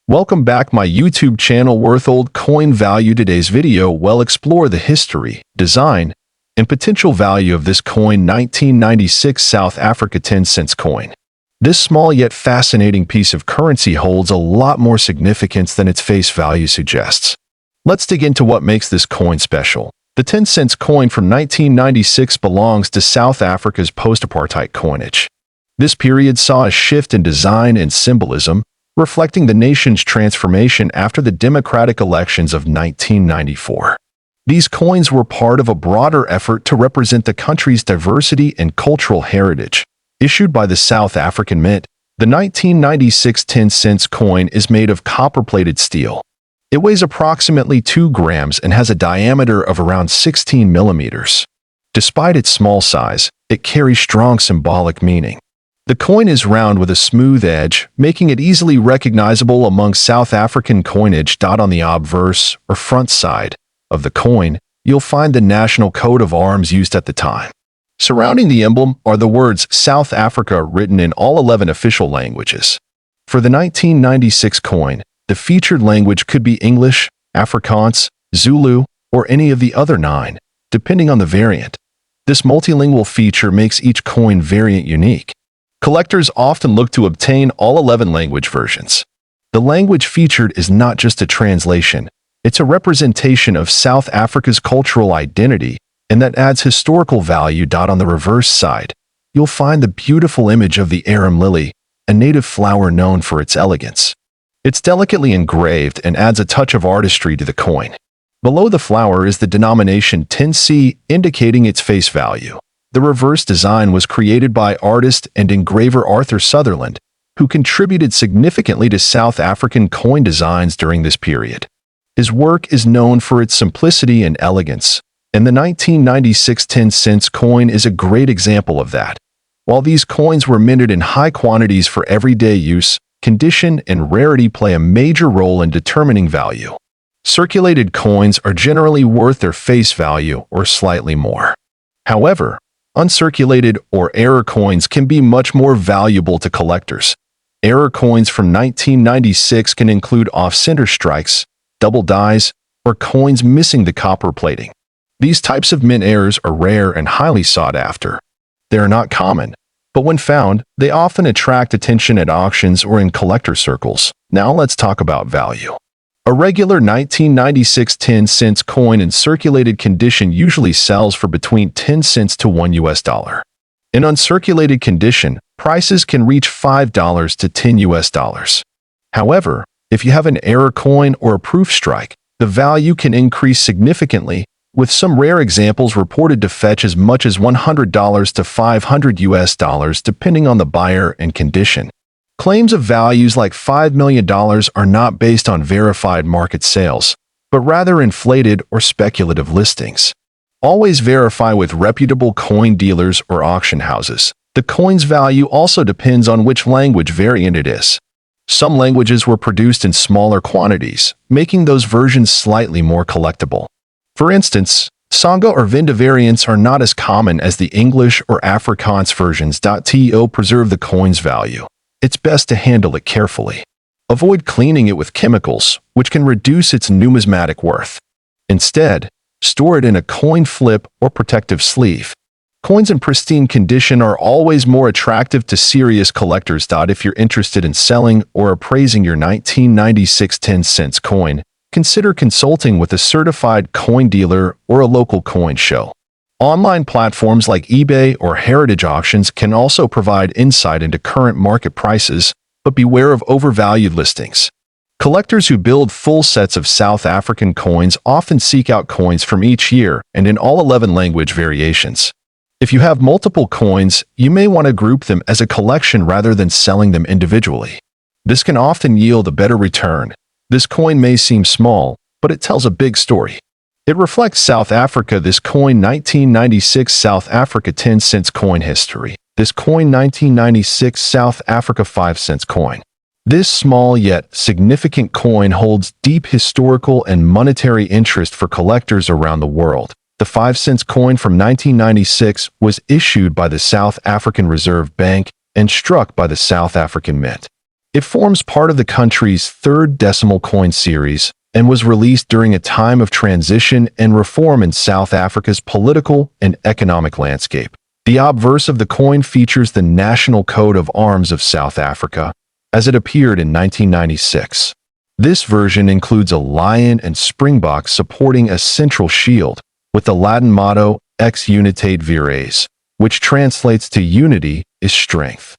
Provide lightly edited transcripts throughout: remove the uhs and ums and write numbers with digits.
Welcome back my YouTube channel Worth Old Coin Value. Today's video will explore the history, design, and potential value of this coin 1996 South Africa 10 cents coin. This small yet fascinating piece of currency holds a lot more significance than its face value suggests. Let's dig into what makes this coin special. The 10 cents coin from 1996 belongs to South Africa's post-apartheid coinage. This period saw a shift in design and symbolism, reflecting the nation's transformation after the democratic elections of 1994. These coins were part of a broader effort to represent the country's diversity and cultural heritage. Issued by the South African Mint, the 1996 10 cents coin is made of copper-plated steel. It weighs approximately 2 grams and has a diameter of around 16 millimeters. Despite its small size, it carries strong symbolic meaning. The coin is round with a smooth edge, making it easily recognizable among South African coinage. On the obverse, or front side, of the coin, you'll find the national coat of arms used at the time. Surrounding the emblem are the words South Africa written in all 11 official languages. For the 1996 coin, the featured language could be English, Afrikaans, Zulu, or any of the other 9, depending on the variant. This multilingual feature makes each coin variant unique. Collectors often look to obtain all 11 language versions. The language featured is not just a translation, it's a representation of South Africa's cultural identity, and that adds historical value. On the reverse side, you'll find the beautiful image of the arum lily, a native flower known for its elegance. It's delicately engraved and adds a touch of artistry to the coin. Below the flower is the denomination 10C, indicating its face value. The reverse design was created by artist and engraver Arthur Sutherland, who contributed significantly to South African coin designs during this period. His work is known for its simplicity and elegance, and the 1996 10 cents coin is a great example of that. While these coins were minted in high quantities for everyday use, condition and rarity play a major role in determining value. Circulated coins are generally worth their face value or slightly more. However, uncirculated or error coins can be much more valuable to collectors. Error coins from 1996 can include off-center strikes, double dies, or coins missing the copper plating. These types of mint errors are rare and highly sought after. They are not common, but when found, they often attract attention at auctions or in collector circles. Now let's talk about value. A regular 1996 10 cents coin in circulated condition usually sells for between 10 cents to $1. In uncirculated condition, prices can reach $5 to $10. However, if you have an error coin or a proof strike, the value can increase significantly, with some rare examples reported to fetch as much as $100 to $500 depending on the buyer and condition. Claims of values like $5 million are not based on verified market sales, but rather inflated or speculative listings. Always verify with reputable coin dealers or auction houses. The coin's value also depends on which language variant it is. Some languages were produced in smaller quantities, making those versions slightly more collectible. For instance, Sangha or Venda variants are not as common as the English or Afrikaans versions. To preserve the coin's value, it's best to handle it carefully. Avoid cleaning it with chemicals, which can reduce its numismatic worth. Instead, store it in a coin flip or protective sleeve. Coins in pristine condition are always more attractive to serious collectors. If you're interested in selling or appraising your 1996 10 cents coin, consider consulting with a certified coin dealer or a local coin show. Online platforms like eBay or heritage auctions can also provide insight into current market prices, but beware of overvalued listings. Collectors who build full sets of South African coins often seek out coins from each year and in all 11 language variations. If you have multiple coins, you may want to group them as a collection rather than selling them individually. This can often yield a better return. This coin may seem small, but it tells a big story. It reflects South Africa. This coin 1996 South Africa 10 cents coin history. This coin 1996 South Africa 5 cents coin. This small yet significant coin holds deep historical and monetary interest for collectors around the world. The 5 cents coin from 1996 was issued by the South African Reserve Bank and struck by the South African Mint. It forms part of the country's third decimal coin series and was released during a time of transition and reform in South Africa's political and economic landscape. The obverse of the coin features the national coat of arms of South Africa, as it appeared in 1996. This version includes a lion and springbok supporting a central shield, with the Latin motto Ex Unitate Vires, which translates to Unity is Strength.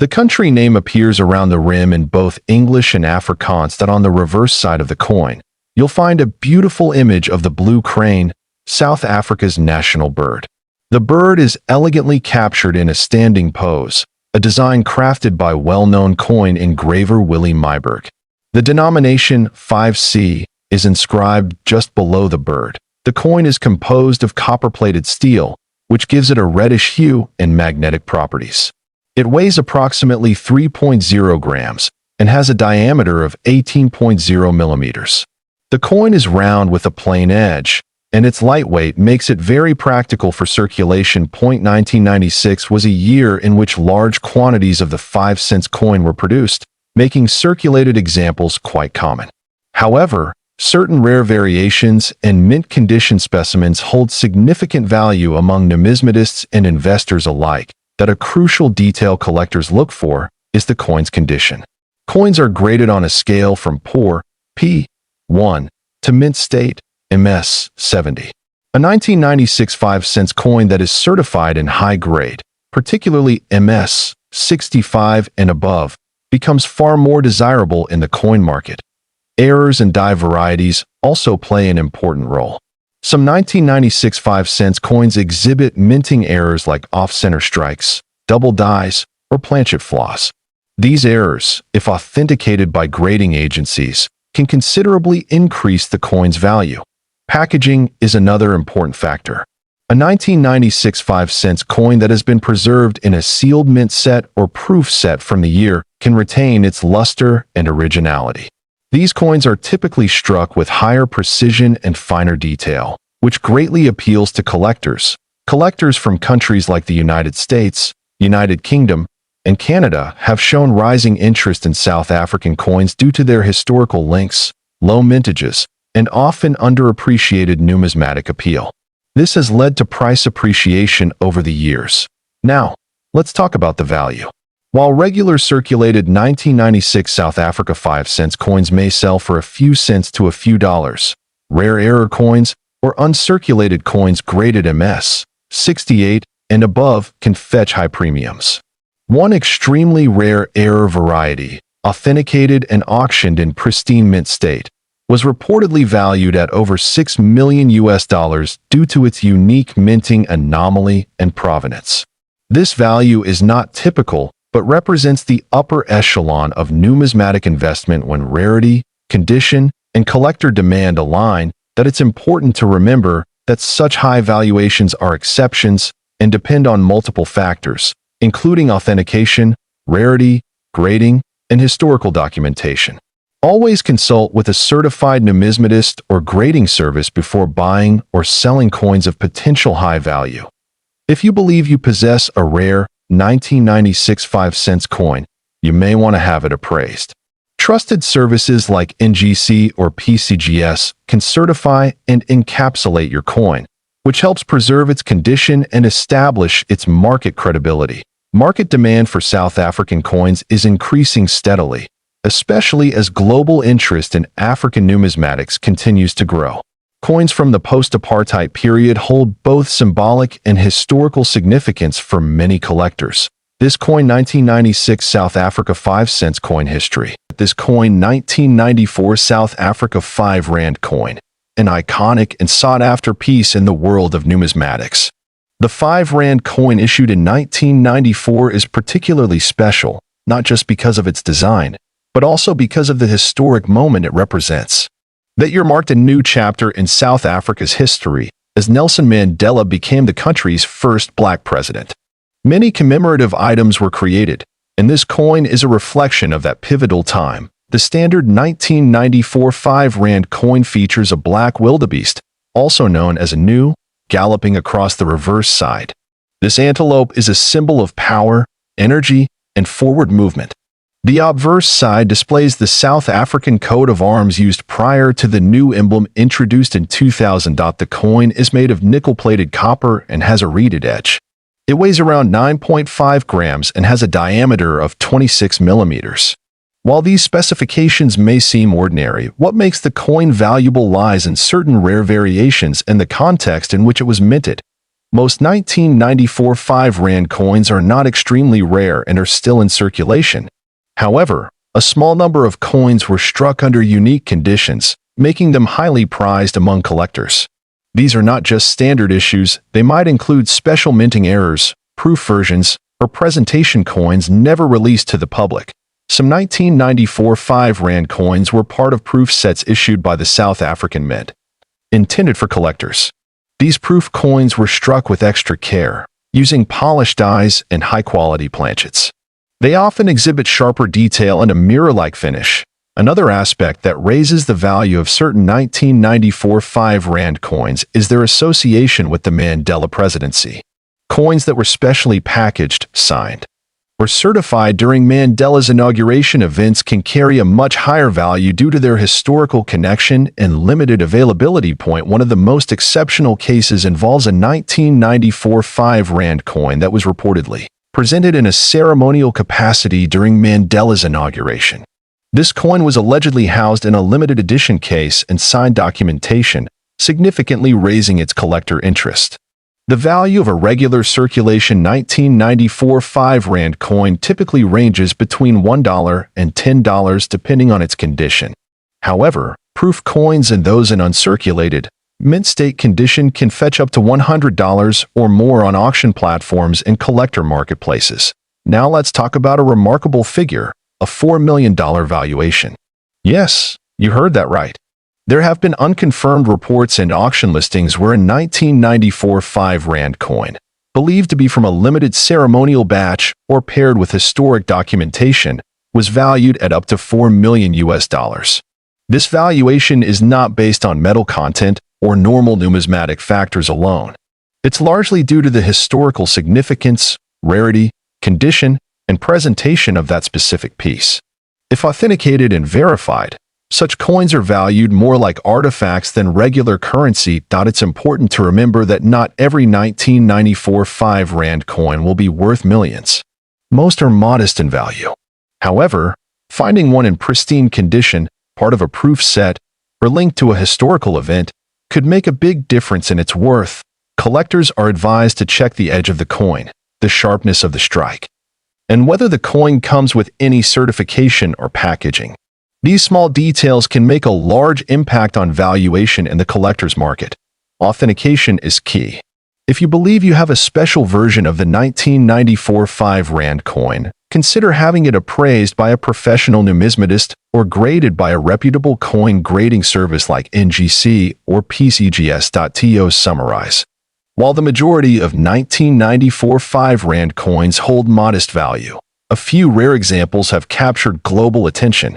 The country name appears around the rim in both English and Afrikaans. That on the reverse side of the coin, you'll find a beautiful image of the blue crane, South Africa's national bird. The bird is elegantly captured in a standing pose, a design crafted by well-known coin engraver Willie Myburgh. The denomination 5C is inscribed just below the bird. The coin is composed of copper-plated steel, which gives it a reddish hue and magnetic properties. It weighs approximately 3.0 grams and has a diameter of 18.0 millimeters. The coin is round with a plain edge, and its lightweight makes it very practical for circulation. 1996 was a year in which large quantities of the 5-cent coin were produced, making circulated examples quite common. However, certain rare variations and mint condition specimens hold significant value among numismatists and investors alike. That a crucial detail collectors look for is the coin's condition. Coins are graded on a scale from poor, P1, to mint state, MS 70. A 1996 5-cent coin that is certified in high grade, particularly MS 65 and above, becomes far more desirable in the coin market. Errors and die varieties also play an important role. Some 1996 5-cent coins exhibit minting errors like off-center strikes, double dies, or planchet flaws. These errors, if authenticated by grading agencies, can considerably increase the coin's value. Packaging is another important factor. A 1996 5-cent coin that has been preserved in a sealed mint set or proof set from the year can retain its luster and originality. These coins are typically struck with higher precision and finer detail, which greatly appeals to collectors. Collectors from countries like the United States, United Kingdom, and Canada have shown rising interest in South African coins due to their historical links, low mintages, and often underappreciated numismatic appeal. This has led to price appreciation over the years. Now, let's talk about the value. While regular circulated 1996 South Africa 5-cent coins may sell for a few cents to a few dollars, rare error coins or uncirculated coins graded MS 68 and above can fetch high premiums. One extremely rare error variety, authenticated and auctioned in pristine mint state, was reportedly valued at over $6 million due to its unique minting anomaly and provenance. This value is not typical, but represents the upper echelon of numismatic investment when rarity, condition, and collector demand align. That it's important to remember that such high valuations are exceptions and depend on multiple factors, including authentication, rarity, grading, and historical documentation. Always consult with a certified numismatist or grading service before buying or selling coins of potential high value. If you believe you possess a rare 1996 5-cent coin, you may want to have it appraised. Trusted services like NGC or PCGS can certify and encapsulate your coin, which helps preserve its condition and establish its market credibility. Market demand for South African coins is increasing steadily, especially as global interest in African numismatics continues to grow. Coins from the post-apartheid period hold both symbolic and historical significance for many collectors. This coin 1996 South Africa 5-cent coin history. This coin 1994 South Africa 5 Rand coin, an iconic and sought-after piece in the world of numismatics. The 5 Rand coin issued in 1994 is particularly special, not just because of its design, but also because of the historic moment it represents. That year marked a new chapter in South Africa's history, as Nelson Mandela became the country's first black president. Many commemorative items were created, and this coin is a reflection of that pivotal time. The standard 1994 5 Rand coin features a black wildebeest, also known as a gnu, galloping across the reverse side. This antelope is a symbol of power, energy, and forward movement. The obverse side displays the South African coat of arms used prior to the new emblem introduced in 2000. The coin is made of nickel-plated copper and has a reeded edge. It weighs around 9.5 grams and has a diameter of 26 millimeters. While these specifications may seem ordinary, what makes the coin valuable lies in certain rare variations and the context in which it was minted. Most 1994 5 Rand coins are not extremely rare and are still in circulation. However, a small number of coins were struck under unique conditions, making them highly prized among collectors. These are not just standard issues, they might include special minting errors, proof versions, or presentation coins never released to the public. Some 1994 5 Rand coins were part of proof sets issued by the South African Mint, intended for collectors. These proof coins were struck with extra care, using polished dies and high-quality planchets. They often exhibit sharper detail and a mirror-like finish. Another aspect that raises the value of certain 1994 5 Rand coins is their association with the Mandela presidency. Coins that were specially packaged, signed, or certified during Mandela's inauguration events can carry a much higher value due to their historical connection and limited availability. One of the most exceptional cases involves a 1994 5 Rand coin that was reportedly presented in a ceremonial capacity during Mandela's inauguration. This coin was allegedly housed in a limited edition case and signed documentation, significantly raising its collector interest. The value of a regular circulation 1994 5 Rand coin typically ranges between $1 and $10 depending on its condition. However, proof coins and those in uncirculated, mint state condition can fetch up to $100 or more on auction platforms and collector marketplaces. Now let's talk about a remarkable figure, a $4 million valuation. Yes, you heard that right. There have been unconfirmed reports and auction listings where a 1994 5 Rand coin, believed to be from a limited ceremonial batch or paired with historic documentation, was valued at up to $4 million. This valuation is not based on metal content or normal numismatic factors alone. It's largely due to the historical significance, rarity, condition, and presentation of that specific piece. If authenticated and verified, such coins are valued more like artifacts than regular currency. It's important to remember that not every 1994 5 Rand coin will be worth millions. Most are modest in value. However, finding one in pristine condition, part of a proof set, or linked to a historical event, could make a big difference in its worth. Collectors are advised to check the edge of the coin, the sharpness of the strike, and whether the coin comes with any certification or packaging. These small details can make a large impact on valuation in the collector's market. Authentication is key. If you believe you have a special version of the 1994 5 Rand coin, consider having it appraised by a professional numismatist or graded by a reputable coin grading service like NGC or PCGS.to summarize. While the majority of 1994 5 Rand coins hold modest value, a few rare examples have captured global attention.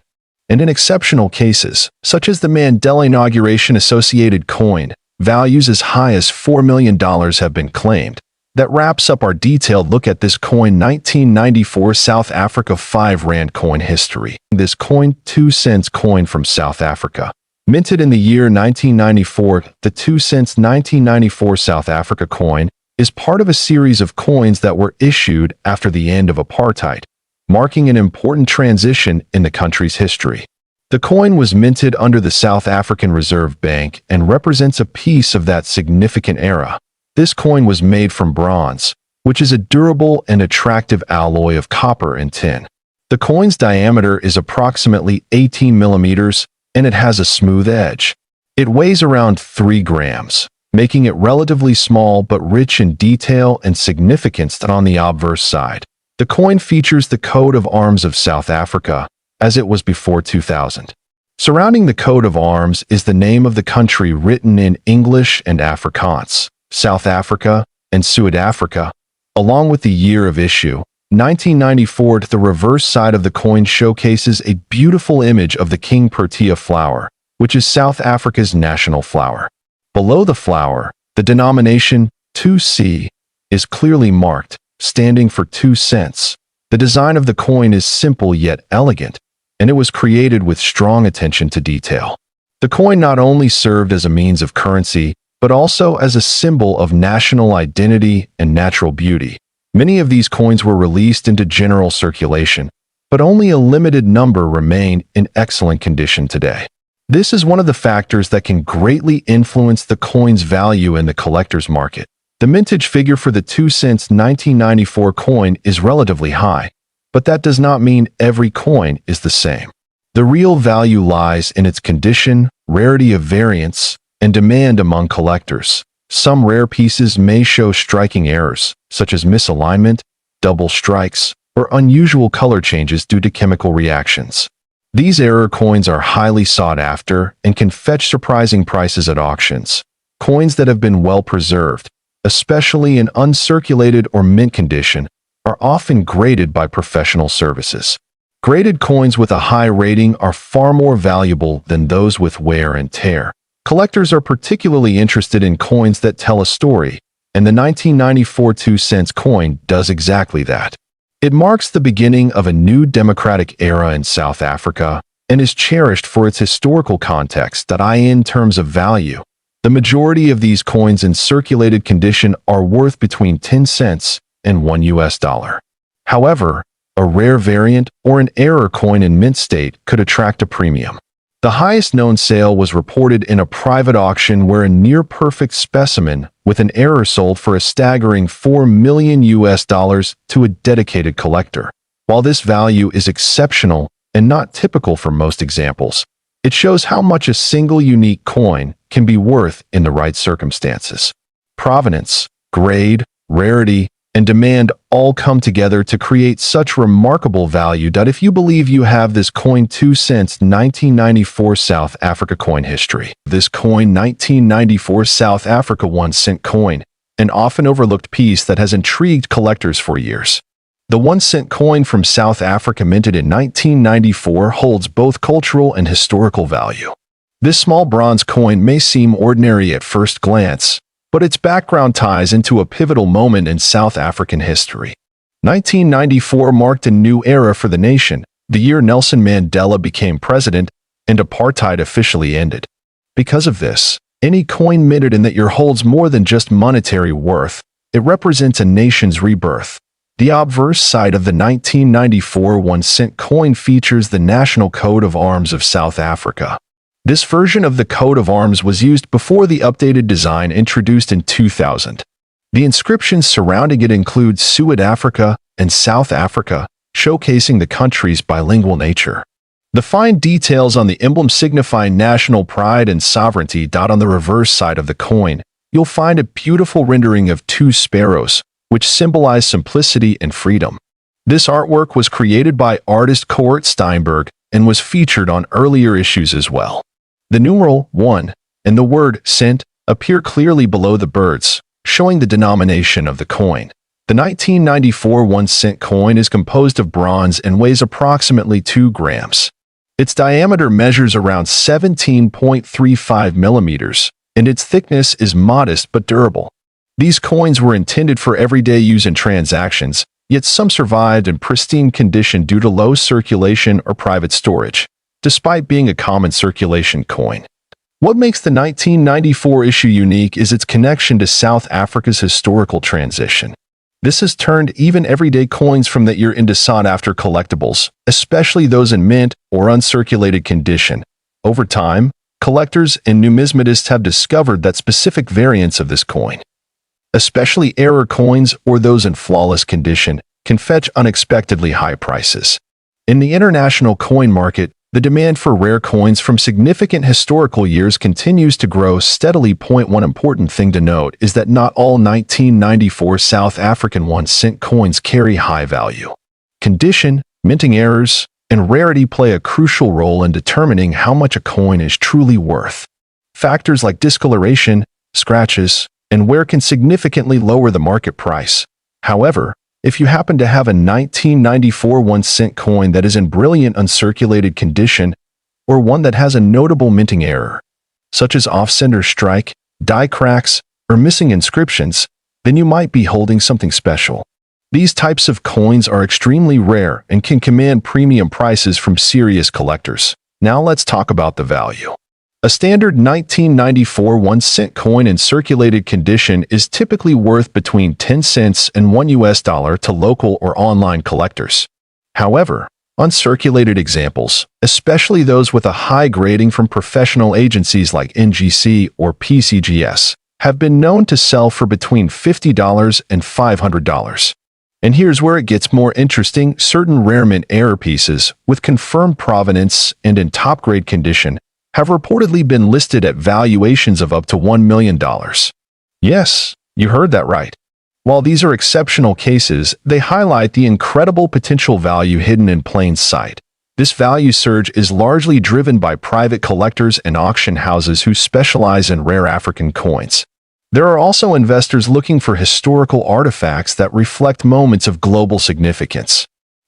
And in exceptional cases, such as the Mandela inauguration associated coin, values as high as $4 million have been claimed. That wraps up our detailed look at this coin 1994 South Africa 5 Rand coin history. This coin, 2 cents coin from South Africa. Minted in the year 1994, the 2 cents 1994 South Africa coin is part of a series of coins that were issued after the end of apartheid, marking an important transition in the country's history. The coin was minted under the South African Reserve Bank and represents a piece of that significant era. This coin was made from bronze, which is a durable and attractive alloy of copper and tin. The coin's diameter is approximately 18 millimeters, and it has a smooth edge. It weighs around 3 grams, making it relatively small but rich in detail and significance. On the obverse side, the coin features the coat of arms of South Africa, as it was before 2000. Surrounding the coat of arms is the name of the country written in English and Afrikaans, South Africa and Suid-Afrika, along with the year of issue, 1994. The reverse side of the coin showcases a beautiful image of the King Protea flower, which is South Africa's national flower. Below the flower, the denomination 2C is clearly marked, standing for 2 cents. The design of the coin is simple yet elegant, and it was created with strong attention to detail. The coin not only served as a means of currency, but also as a symbol of national identity and natural beauty. Many of these coins were released into general circulation, but only a limited number remain in excellent condition today. This is one of the factors that can greatly influence the coin's value in the collector's market. The mintage figure for the 2 cents 1994 coin is relatively high, but that does not mean every coin is the same. The real value lies in its condition, rarity of variants, and demand among collectors. Some rare pieces may show striking errors, such as misalignment, double strikes, or unusual color changes due to chemical reactions. These error coins are highly sought after and can fetch surprising prices at auctions. Coins that have been well preserved, especially in uncirculated or mint condition, are often graded by professional services. Graded coins with a high rating are far more valuable than those with wear and tear. Collectors are particularly interested in coins that tell a story, and the 1994 2-cent coin does exactly that. It marks the beginning of a new democratic era in South Africa and is cherished for its historical context in terms of value. The majority of these coins in circulated condition are worth between 10 cents and $1. However, a rare variant or an error coin in mint state could attract a premium. The highest known sale was reported in a private auction where a near-perfect specimen with an error sold for a staggering $4 million to a dedicated collector. While this value is exceptional and not typical for most examples, it shows how much a single unique coin can be worth in the right circumstances. Provenance, grade, rarity, and demand all come together to create such remarkable value that if you believe you have this coin 2 cents 1994 South Africa coin history. This coin 1994 South Africa 1 cent coin, an often overlooked piece that has intrigued collectors for years. The 1 cent coin from South Africa minted in 1994 holds both cultural and historical value. This small bronze coin may seem ordinary at first glance, but its background ties into a pivotal moment in South African history. 1994 marked a new era for the nation, the year Nelson Mandela became president and apartheid officially ended. Because of this, any coin minted in that year holds more than just monetary worth. It represents a nation's rebirth. The obverse side of the 1994 1 cent coin features the National Coat of Arms of South Africa. This version of the coat of arms was used before the updated design introduced in 2000. The inscriptions surrounding it include Suid-Afrika and South Africa, showcasing the country's bilingual nature. The fine details on the emblem signify national pride and sovereignty. On the reverse side of the coin, you'll find a beautiful rendering of 2 sparrows, which symbolize simplicity and freedom. This artwork was created by artist Kurt Steinberg and was featured on earlier issues as well. The numeral 1 and the word cent appear clearly below the birds, showing the denomination of the coin. The 1994 1 cent coin is composed of bronze and weighs approximately 2 grams. Its diameter measures around 17.35 millimeters, and its thickness is modest but durable. These coins were intended for everyday use in transactions, yet some survived in pristine condition due to low circulation or private storage, despite being a common circulation coin. What makes the 1994 issue unique is its connection to South Africa's historical transition. This has turned even everyday coins from that year into sought-after collectibles, especially those in mint or uncirculated condition. Over time, collectors and numismatists have discovered that specific variants of this coin, especially error coins or those in flawless condition, can fetch unexpectedly high prices. In the international coin market, the demand for rare coins from significant historical years continues to grow steadily. One important thing to note is that not all 1994 South African 1 cent coins carry high value. Condition, minting errors, and rarity play a crucial role in determining how much a coin is truly worth. Factors like discoloration, scratches, and wear can significantly lower the market price. However, if you happen to have a 1994 1 cent coin that is in brilliant uncirculated condition, or one that has a notable minting error, such as off-center strike, die cracks, or missing inscriptions, then you might be holding something special. These types of coins are extremely rare and can command premium prices from serious collectors. Now let's talk about the value. A standard 1994 1-cent coin in circulated condition is typically worth between 10 cents and $1 to local or online collectors. However, uncirculated examples, especially those with a high grading from professional agencies like NGC or PCGS, have been known to sell for between $50 and $500. And here's where it gets more interesting: certain rare mint error pieces, with confirmed provenance and in top-grade condition, have reportedly been listed at valuations of up to $1 million. Yes, you heard that right. While these are exceptional cases, they highlight the incredible potential value hidden in plain sight. This value surge is largely driven by private collectors and auction houses who specialize in rare African coins. There are also investors looking for historical artifacts that reflect moments of global significance.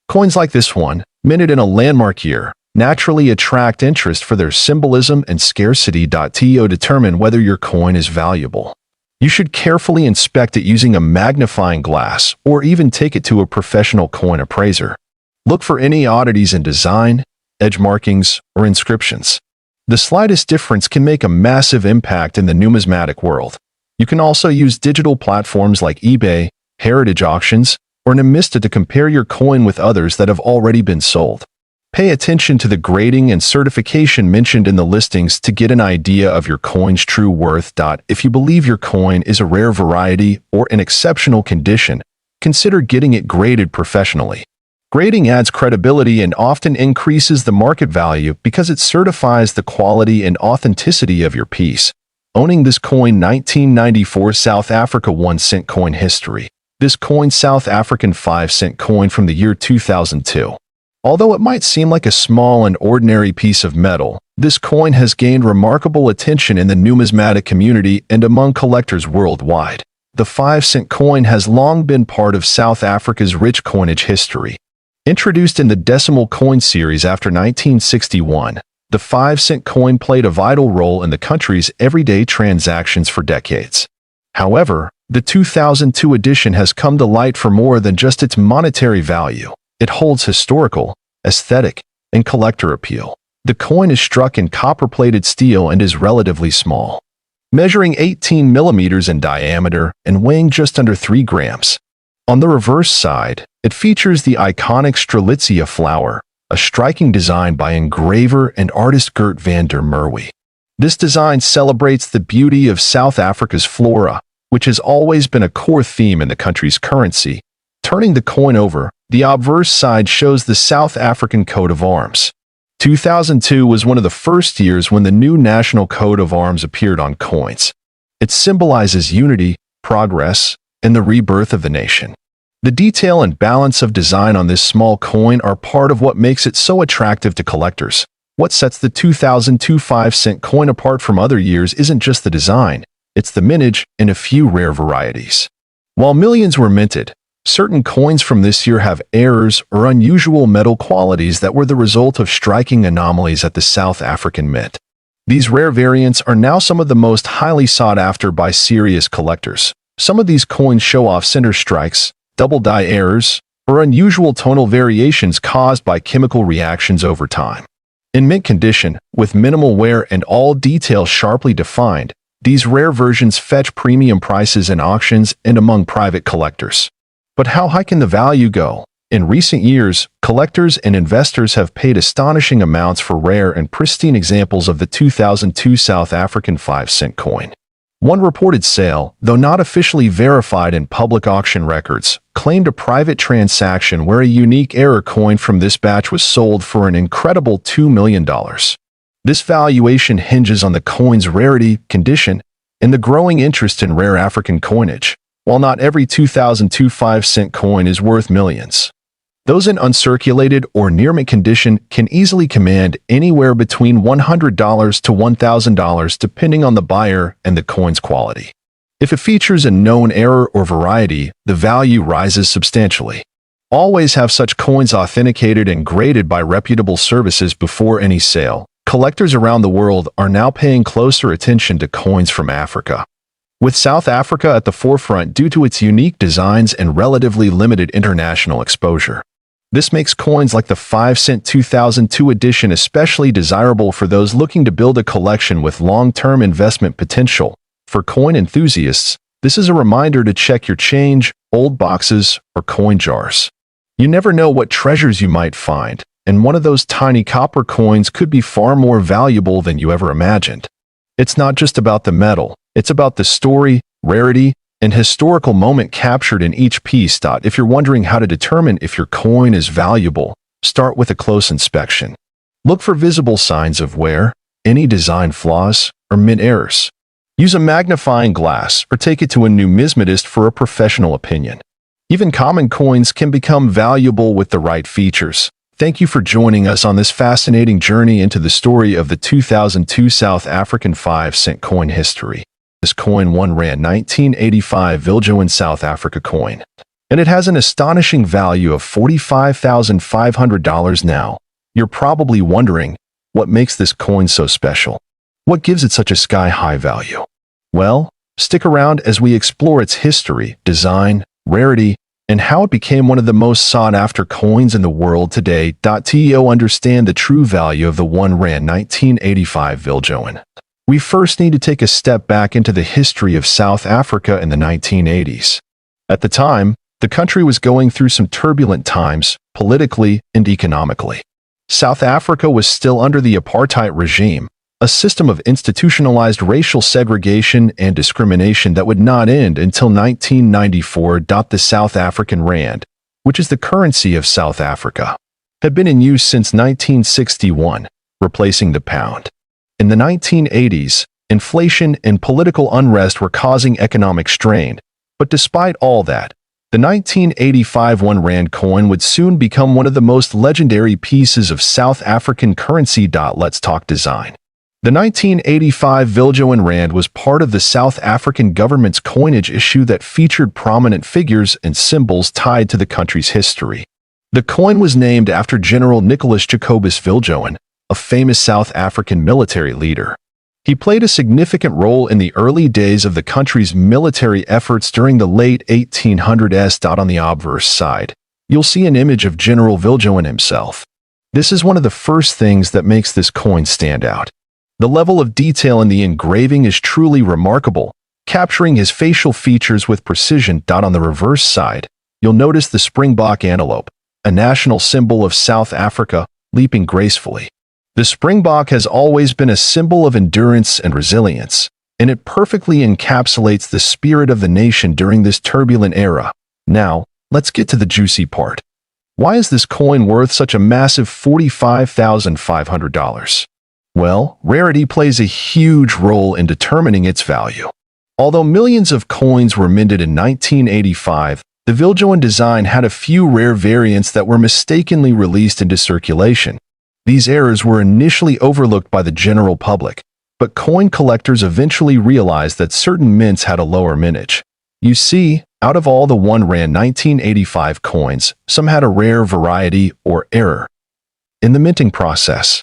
Coins like this one, minted in a landmark year, naturally attract interest for their symbolism and scarcity. To determine whether your coin is valuable, you should carefully inspect it using a magnifying glass or even take it to a professional coin appraiser. Look for any oddities in design, edge markings, or inscriptions. The slightest difference can make a massive impact in the numismatic world. You can also use digital platforms like eBay, heritage auctions, or Numista to compare your coin with others that have already been sold. Pay attention to the grading and certification mentioned in the listings to get an idea of your coin's true worth. If you believe your coin is a rare variety or in exceptional condition, consider getting it graded professionally. Grading adds credibility and often increases the market value because it certifies the quality and authenticity of your piece. Owning this coin: 1994 South Africa 1-cent coin history. This coin, South African 5-cent coin from the year 2002. Although it might seem like a small and ordinary piece of metal, this coin has gained remarkable attention in the numismatic community and among collectors worldwide. The 5-cent coin has long been part of South Africa's rich coinage history. Introduced in the decimal coin series after 1961, the 5-cent coin played a vital role in the country's everyday transactions for decades. However, the 2002 edition has come to light for more than just its monetary value. It holds historical, aesthetic, and collector appeal. The coin is struck in copper-plated steel and is relatively small, measuring 18 millimeters in diameter and weighing just under 3 grams. On the reverse side, it features the iconic Strelitzia flower, a striking design by engraver and artist Gert van der Merwe. This design celebrates the beauty of South Africa's flora, which has always been a core theme in the country's currency. Turning the coin over, the obverse side shows the South African coat of arms. 2002 was one of the first years when the new national coat of arms appeared on coins. It symbolizes unity, progress, and the rebirth of the nation. The detail and balance of design on this small coin are part of what makes it so attractive to collectors. What sets the 2002 5-cent coin apart from other years isn't just the design, it's the mintage in a few rare varieties. While millions were minted, certain coins from this year have errors or unusual metal qualities that were the result of striking anomalies at the South African Mint. These rare variants are now some of the most highly sought after by serious collectors. Some of these coins show off center strikes, double die errors, or unusual tonal variations caused by chemical reactions over time. In mint condition, with minimal wear and all details sharply defined, these rare versions fetch premium prices in auctions and among private collectors. But how high can the value go? In recent years, collectors and investors have paid astonishing amounts for rare and pristine examples of the 2002 South African 5-cent coin. One reported sale, though not officially verified in public auction records, claimed a private transaction where a unique error coin from this batch was sold for an incredible $2 million. This valuation hinges on the coin's rarity, condition, and the growing interest in rare African coinage. While not every 2002 5-cent coin is worth millions, those in uncirculated or near-mint condition can easily command anywhere between $100 to $1,000 depending on the buyer and the coin's quality. If it features a known error or variety, the value rises substantially. Always have such coins authenticated and graded by reputable services before any sale. Collectors around the world are now paying closer attention to coins from Africa. with South Africa at the forefront due to its unique designs and relatively limited international exposure. This makes coins like the 5-cent 2002 edition especially desirable for those looking to build a collection with long-term investment potential. For coin enthusiasts, this is a reminder to check your change, old boxes, or coin jars. You never know what treasures you might find, and one of those tiny copper coins could be far more valuable than you ever imagined. It's not just about the metal, it's about the story, rarity, and historical moment captured in each piece. If you're wondering how to determine if your coin is valuable, start with a close inspection. Look for visible signs of wear, any design flaws, or mint errors. Use a magnifying glass or take it to a numismatist for a professional opinion. Even common coins can become valuable with the right features. Thank you for joining us on this fascinating journey into the story of the 2002 South African 5-cent coin history. This coin R1 1985 Viljoen South Africa coin, and it has an astonishing value of $45,500 now. You're probably wondering, what makes this coin so special? What gives it such a sky-high value? Well, stick around as we explore its history, design, rarity, and how it became one of the most sought-after coins in the world today. To understand the true value of the R1 1985 Viljoen, we first need to take a step back into the history of South Africa in the 1980s. At the time, the country was going through some turbulent times, politically and economically. South Africa was still under the apartheid regime, a system of institutionalized racial segregation and discrimination that would not end until 1994. The South African rand, which is the currency of South Africa, had been in use since 1961, replacing the pound. In the 1980s, inflation and political unrest were causing economic strain, but despite all that, the 1985 R1 coin would soon become one of the most legendary pieces of South African currency. Let's talk design. The 1985 Viljoen rand was part of the South African government's coinage issue that featured prominent figures and symbols tied to the country's history. The coin was named after General Nicholas Jacobus Viljoen, a famous South African military leader. He played a significant role in the early days of the country's military efforts during the late 1800s. On the obverse side, you'll see an image of General Viljoen himself. This is one of the first things that makes this coin stand out. The level of detail in the engraving is truly remarkable, capturing his facial features with precision. On the reverse side, you'll notice the springbok antelope, a national symbol of South Africa, leaping gracefully. The springbok has always been a symbol of endurance and resilience, and it perfectly encapsulates the spirit of the nation during this turbulent era. Now, let's get to the juicy part. Why is this coin worth such a massive $45,500? Well, rarity plays a huge role in determining its value. Although millions of coins were minted in 1985, the Viljoen design had a few rare variants that were mistakenly released into circulation. These errors were initially overlooked by the general public, but coin collectors eventually realized that certain mints had a lower mintage. You see, out of all the R1 1985 coins, some had a rare variety or error in the minting process.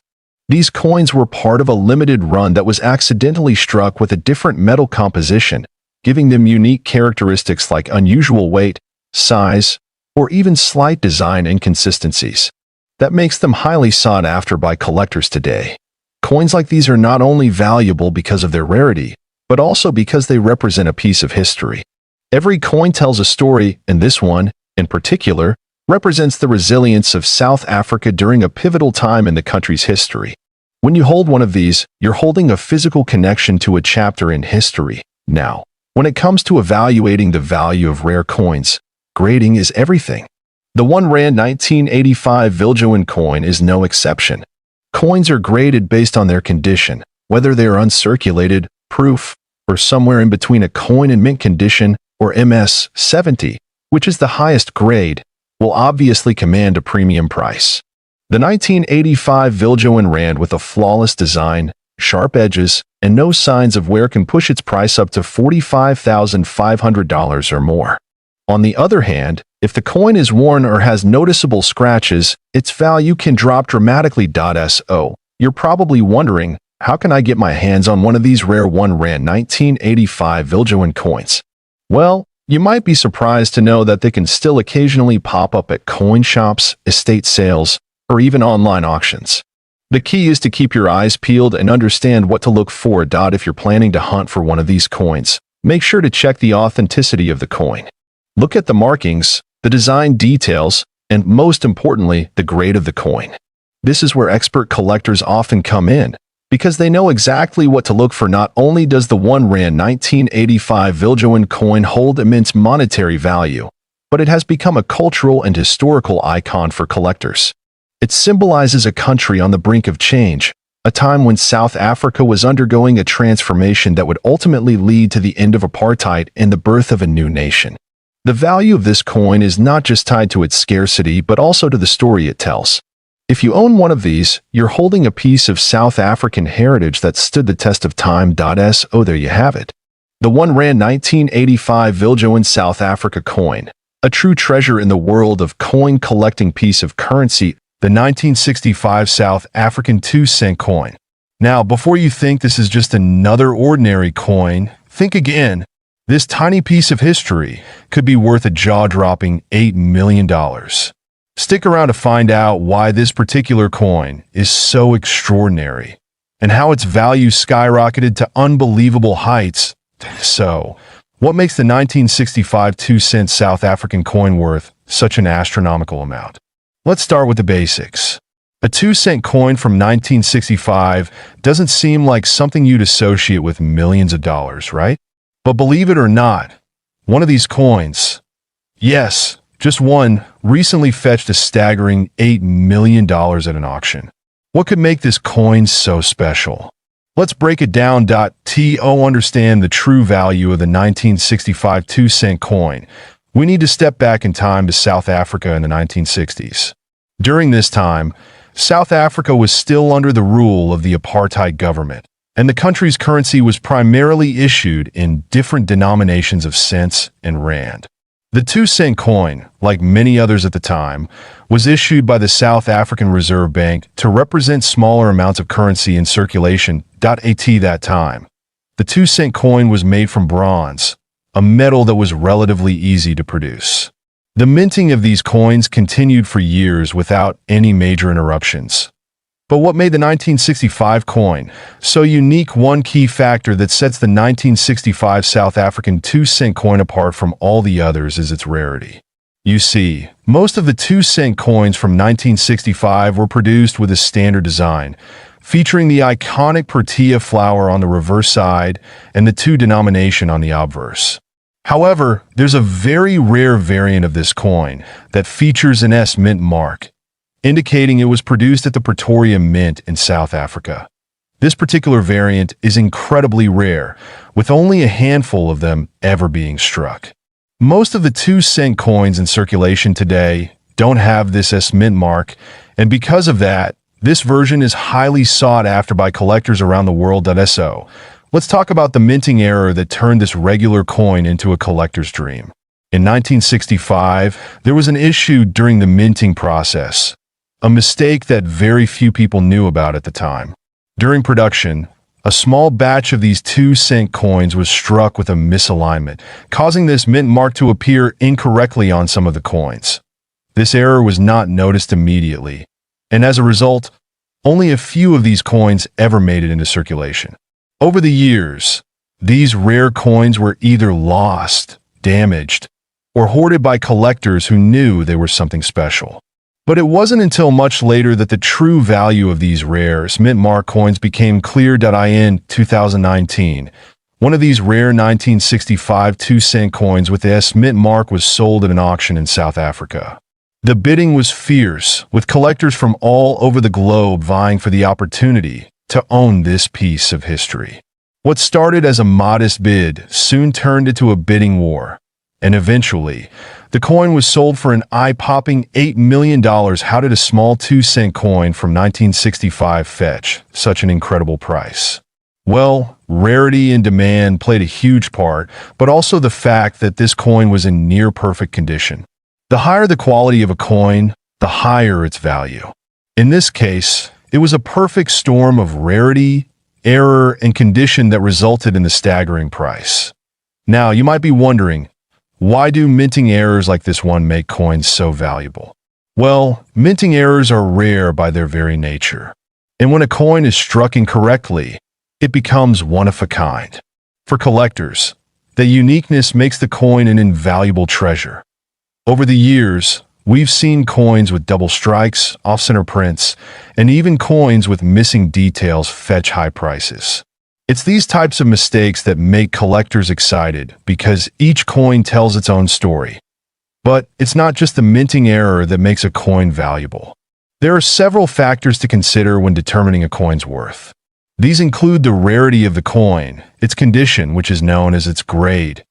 These coins were part of a limited run that was accidentally struck with a different metal composition, giving them unique characteristics like unusual weight, size, or even slight design inconsistencies. That makes them highly sought after by collectors today. Coins like these are not only valuable because of their rarity, but also because they represent a piece of history. Every coin tells a story, and this one, in particular, represents the resilience of South Africa during a pivotal time in the country's history. When you hold one of these, you're holding a physical connection to a chapter in history. Now, when it comes to evaluating the value of rare coins, grading is everything. The R1 1985 Viljoen coin is no exception. Coins are graded based on their condition, whether they are uncirculated, proof, or somewhere in between. A coin in mint condition, or MS 70, which is the highest grade, will obviously command a premium price. The 1985 Viljoen rand with a flawless design, sharp edges, and no signs of wear can push its price up to $45,500 or more. On the other hand, if the coin is worn or has noticeable scratches, its value can drop dramatically. So, you're probably wondering, How can I get my hands on one of these rare 1 Rand 1985 Viljoen coins? Well, you might be surprised to know that they can still occasionally pop up at coin shops, estate sales, or even online auctions. The key is to keep your eyes peeled and understand what to look for. If you're planning to hunt for one of these coins, make sure to check the authenticity of the coin. Look at the markings, the design details, and most importantly, the grade of the coin. This is where expert collectors often come in, because they know exactly what to look for. Not only does the 1 Rand 1985 Viljoen coin hold immense monetary value, but it has become a cultural and historical icon for collectors. It symbolizes a country on the brink of change, a time when South Africa was undergoing a transformation that would ultimately lead to the end of apartheid and the birth of a new nation. The value of this coin is not just tied to its scarcity, but also to the story it tells. If you own one of these, you're holding a piece of South African heritage that stood the test of time. So there you have it. The 1 Rand 1985 Viljoen South Africa coin, a true treasure in the world of coin collecting piece of currency, the 1965 South African 2-cent coin. Now, before you think this is just another ordinary coin, think again. This tiny piece of history could be worth a jaw-dropping $8 million. Stick around to find out why this particular coin is so extraordinary and how its value skyrocketed to unbelievable heights. So, what makes the 1965 2-cent South African coin worth such an astronomical amount? Let's start with the basics. A 2-cent coin from 1965 doesn't seem like something you'd associate with millions of dollars, right? But believe it or not, one of these coins, yes, just one, recently fetched a staggering $8 million at an auction. What could make this coin so special? Let's break it down. To understand the true value of the 1965 2-cent coin, we need to step back in time to South Africa in the 1960s. During this time, South Africa was still under the rule of the apartheid government, and the country's currency was primarily issued in different denominations of cents and rand. The 2-cent coin, like many others at the time, was issued by the South African Reserve Bank to represent smaller amounts of currency in circulation. At that time, the 2-cent coin was made from bronze, a metal that was relatively easy to produce. The minting of these coins continued for years without any major interruptions. But what made the 1965 coin so unique? One key factor that sets the 1965 South African 2-cent coin apart from all the others is its rarity. You see, most of the 2-cent coins from 1965 were produced with a standard design, featuring the iconic protea flower on the reverse side and the 2 denomination on the obverse. However, there's a very rare variant of this coin that features an S mint mark, indicating it was produced at the Pretoria Mint in South Africa. This particular variant is incredibly rare, with only a handful of them ever being struck. Most of the 2-cent coins in circulation today don't have this S mint mark, and because of that, this version is highly sought after by collectors around the world. So, let's talk about the minting error that turned this regular coin into a collector's dream. In 1965, there was an issue during the minting process, a mistake that very few people knew about at the time. During production, a small batch of these 2-cent coins was struck with a misalignment, causing this mint mark to appear incorrectly on some of the coins. This error was not noticed immediately, and as a result, only a few of these coins ever made it into circulation. Over the years, these rare coins were either lost, damaged, or hoarded by collectors who knew they were something special. But it wasn't until much later that the true value of these rare mint mark coins became clear. In 2019, one of these rare 1965 2-cent coins with the S mint mark was sold at an auction in South Africa. The bidding was fierce, with collectors from all over the globe vying for the opportunity to own this piece of history. What started as a modest bid soon turned into a bidding war, and eventually, the coin was sold for an eye-popping $8 million. How did a small 2-cent coin from 1965 fetch such an incredible price? Well, rarity and demand played a huge part, but also the fact that this coin was in near-perfect condition. The higher the quality of a coin, the higher its value. In this case, it was a perfect storm of rarity, error, and condition that resulted in the staggering price. Now, you might be wondering, why do minting errors like this one make coins so valuable? Well, minting errors are rare by their very nature. And when a coin is struck incorrectly, it becomes one of a kind. For collectors, the uniqueness makes the coin an invaluable treasure. Over the years, we've seen coins with double strikes, off-center prints, and even coins with missing details fetch high prices. It's these types of mistakes that make collectors excited because each coin tells its own story. But it's not just the minting error that makes a coin valuable. There are several factors to consider when determining a coin's worth. These include the rarity of the coin, its condition, which is known as its grade,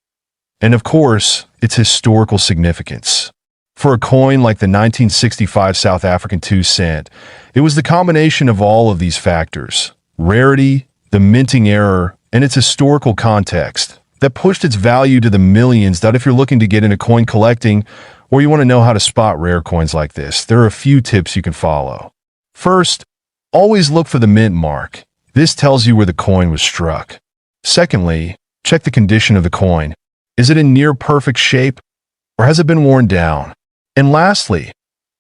and of course, its historical significance. For a coin like the 1965 South African 2 cent, it was the combination of all of these factors, rarity, the minting error, and its historical context, that pushed its value to the millions. That if you're looking to get into coin collecting, or you want to know how to spot rare coins like this, there are a few tips you can follow. First, always look for the mint mark. This tells you where the coin was struck. Secondly, check the condition of the coin. Is it in near perfect shape, or has it been worn down? And lastly,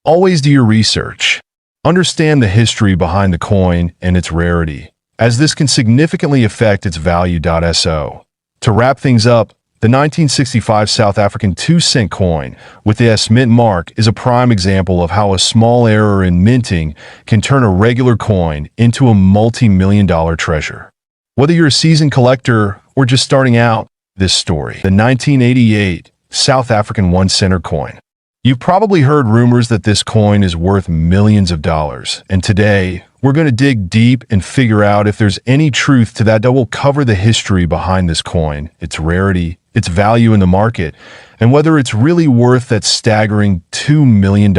always do your research. Understand the history behind the coin and its rarity, as this can significantly affect its value. So, to wrap things up, the 1965 South African 2 cent coin with the S mint mark is a prime example of how a small error in minting can turn a regular coin into a multi-million-dollar treasure. Whether you're a seasoned collector or just starting out, this story, the 1988 South African 1 center coin. You've probably heard rumors that this coin is worth millions of dollars, and today we're going to dig deep and figure out if there's any truth to that. We'll cover the history behind this coin, its rarity, its value in the market, and whether it's really worth that staggering $2 million.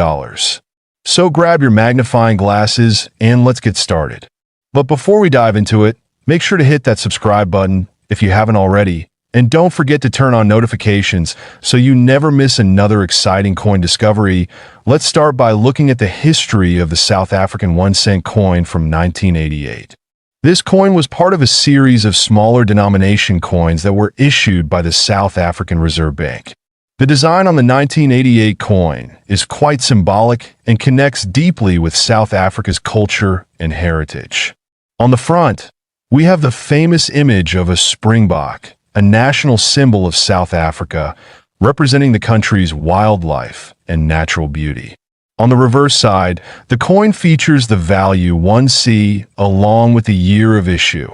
So grab your magnifying glasses and let's get started. But before we dive into it, make sure to hit that subscribe button if you haven't already, and don't forget to turn on notifications so you never miss another exciting coin discovery. Let's start by looking at the history of the South African 1 cent coin from 1988. This coin was part of a series of smaller denomination coins that were issued by the South African Reserve Bank. The design on the 1988 coin is quite symbolic and connects deeply with South Africa's culture and heritage. On the front, we have the famous image of a springbok, a national symbol of South Africa, representing the country's wildlife and natural beauty. On the reverse side, the coin features the value 1C along with the year of issue.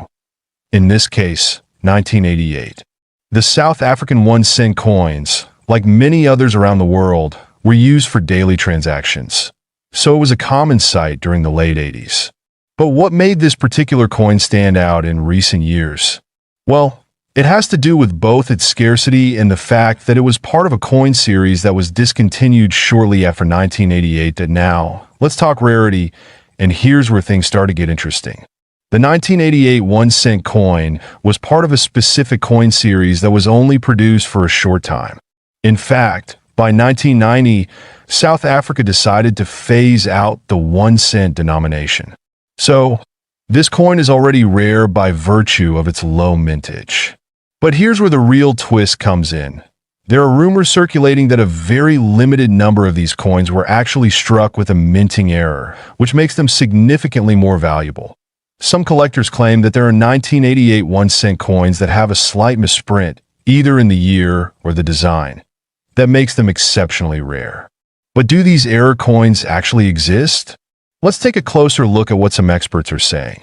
In this case, 1988. The South African 1 cent coins, like many others around the world, were used for daily transactions, so it was a common sight during the late 80s. But what made this particular coin stand out in recent years? Well, it has to do with both its scarcity and the fact that it was part of a coin series that was discontinued shortly after 1988. Now, let's talk rarity, and here's where things start to get interesting. The 1988 1 cent coin was part of a specific coin series that was only produced for a short time. In fact, by 1990, South Africa decided to phase out the 1 cent denomination. So, this coin is already rare by virtue of its low mintage. But here's where the real twist comes in. There are rumors circulating that a very limited number of these coins were actually struck with a minting error, which makes them significantly more valuable. Some collectors claim that there are 1988 1 cent coins that have a slight misprint, either in the year or the design, that makes them exceptionally rare. But do these error coins actually exist? Let's take a closer look at what some experts are saying.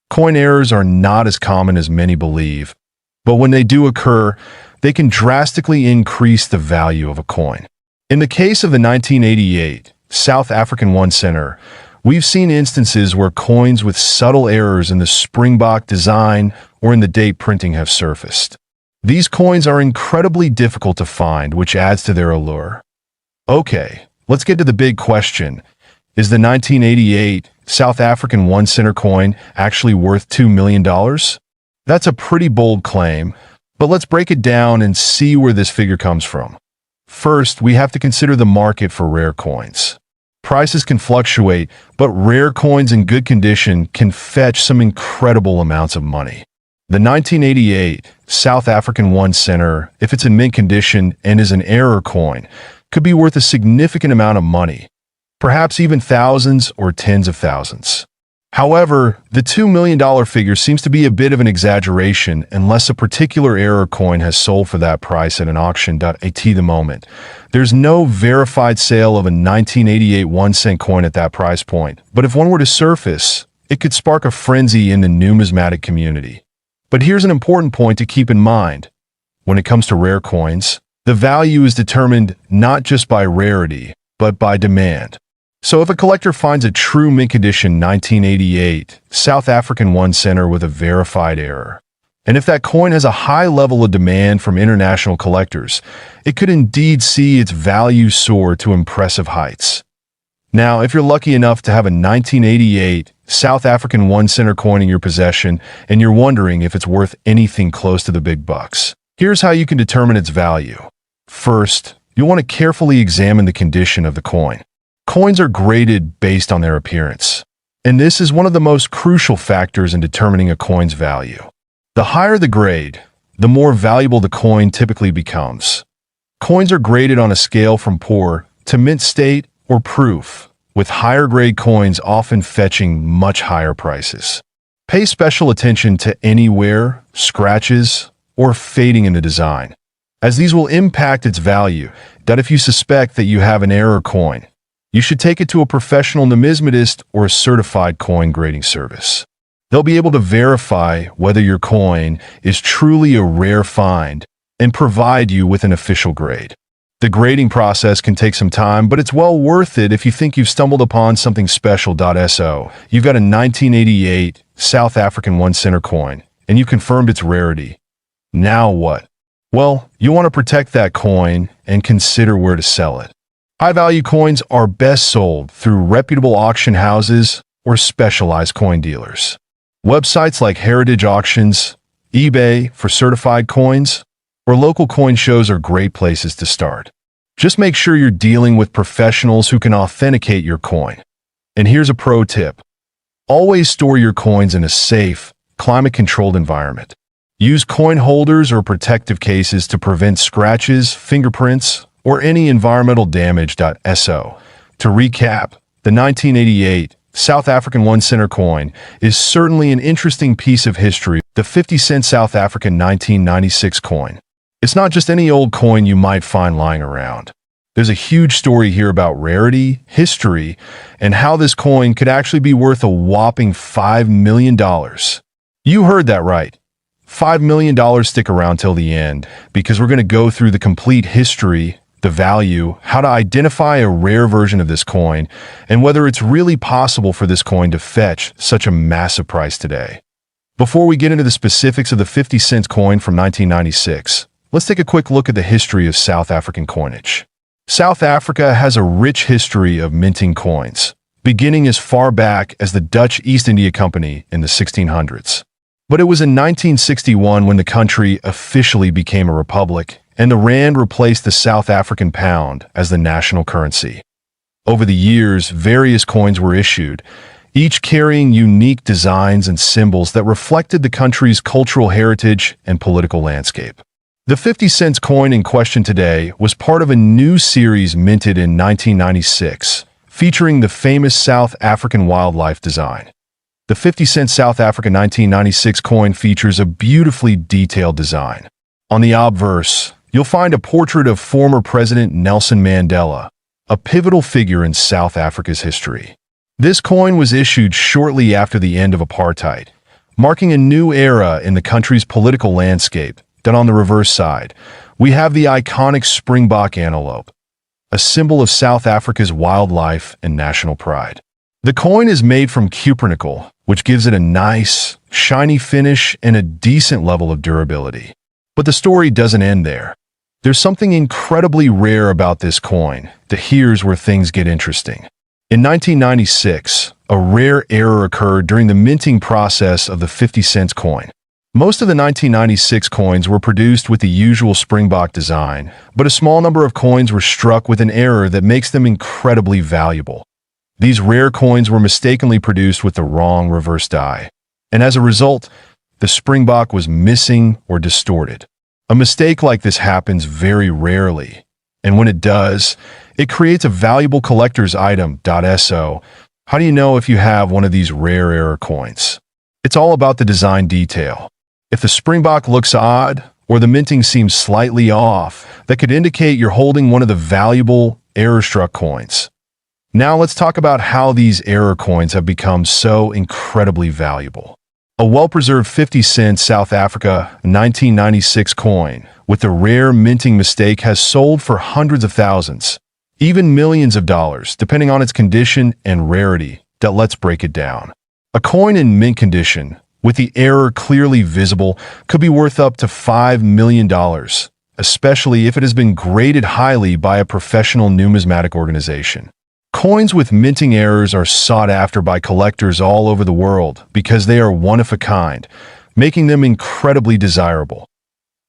Coin errors are not as common as many believe, but when they do occur, they can drastically increase the value of a coin. In the case of the 1988 South African 1 center, we've seen instances where coins with subtle errors in the springbok design or in the date printing have surfaced. These coins are incredibly difficult to find, which adds to their allure. Okay, let's get to the big question. Is the 1988 South African 1 center coin actually worth $2 million? That's a pretty bold claim, but let's break it down and see where this figure comes from. First, we have to consider the market for rare coins. Prices can fluctuate, but rare coins in good condition can fetch some incredible amounts of money. The 1988 South African 1 center, if it's in mint condition and is an error coin, could be worth a significant amount of money, perhaps even thousands or tens of thousands. However, the $2 million figure seems to be a bit of an exaggeration unless a particular error coin has sold for that price at an auction. At the moment, there's no verified sale of a 1988 1-cent coin at that price point, but if one were to surface, it could spark a frenzy in the numismatic community. But here's an important point to keep in mind. When it comes to rare coins, the value is determined not just by rarity, but by demand. So if a collector finds a true mint condition 1988 South African 1 center with a verified error, and if that coin has a high level of demand from international collectors, it could indeed see its value soar to impressive heights. Now, if you're lucky enough to have a 1988 South African 1 center coin in your possession and you're wondering if it's worth anything close to the big bucks, here's how you can determine its value. First, you'll want to carefully examine the condition of the coin. Coins are graded based on their appearance, and this is one of the most crucial factors in determining a coin's value. The higher the grade, the more valuable the coin typically becomes. Coins are graded on a scale from poor to mint state or proof, with higher grade coins often fetching much higher prices. Pay special attention to any wear, scratches, or fading in the design, as these will impact its value. That if you suspect that you have an error coin, you should take it to a professional numismatist or a certified coin grading service. They'll be able to verify whether your coin is truly a rare find and provide you with an official grade. The grading process can take some time, but it's well worth it if you think you've stumbled upon something special. So, you've got a 1988 South African 1 center coin, and you confirmed its rarity. Now what? Well, you want to protect that coin and consider where to sell it. High-value coins are best sold through reputable auction houses or specialized coin dealers. Websites like Heritage Auctions, eBay for certified coins, or local coin shows are great places to start. Just make sure you're dealing with professionals who can authenticate your coin. And here's a pro tip. Always store your coins in a safe, climate-controlled environment. Use coin holders or protective cases to prevent scratches, fingerprints, or any environmental damage. So, to recap, the 1988 South African 1 center coin is certainly an interesting piece of history. The 50-cent South African 1996 coin. It's not just any old coin you might find lying around. There's a huge story here about rarity, history, and how this coin could actually be worth a whopping $5 million. You heard that right. $5 million. Stick around till the end, because we're going to go through the complete history, the value, how to identify a rare version of this coin, and whether it's really possible for this coin to fetch such a massive price today. Before we get into the specifics of the 50-cent coin from 1996, let's take a quick look at the history of South African coinage. South Africa has a rich history of minting coins, beginning as far back as the Dutch East India Company in the 1600s. But it was in 1961 when the country officially became a republic, and the rand replaced the South African pound as the national currency. Over the years, various coins were issued, each carrying unique designs and symbols that reflected the country's cultural heritage and political landscape. The 50-cent coin in question today was part of a new series minted in 1996, featuring the famous South African wildlife design. The 50-cent South African 1996 coin features a beautifully detailed design. On the obverse, you'll find a portrait of former President Nelson Mandela, a pivotal figure in South Africa's history. This coin was issued shortly after the end of apartheid, marking a new era in the country's political landscape. Then on the reverse side, we have the iconic springbok antelope, a symbol of South Africa's wildlife and national pride. The coin is made from cupronickel, which gives it a nice, shiny finish and a decent level of durability. But the story doesn't end there. There's something incredibly rare about this coin. Here's where things get interesting. In 1996, a rare error occurred during the minting process of the 50-cent coin. Most of the 1996 coins were produced with the usual springbok design, but a small number of coins were struck with an error that makes them incredibly valuable. These rare coins were mistakenly produced with the wrong reverse die, and as a result, the springbok was missing or distorted. A mistake like this happens very rarely, and when it does, it creates a valuable collector's item. So, how do you know if you have one of these rare error coins? It's all about the design detail. If the springbok looks odd, or the minting seems slightly off, that could indicate you're holding one of the valuable error-struck coins. Now let's talk about how these error coins have become so incredibly valuable. A well-preserved 50-cent South Africa 1996 coin with a rare minting mistake has sold for hundreds of thousands, even millions of dollars, depending on its condition and rarity. Let's break it down. A coin in mint condition, with the error clearly visible, could be worth up to $5 million, especially if it has been graded highly by a professional numismatic organization. Coins with minting errors are sought after by collectors all over the world because they are one of a kind, making them incredibly desirable.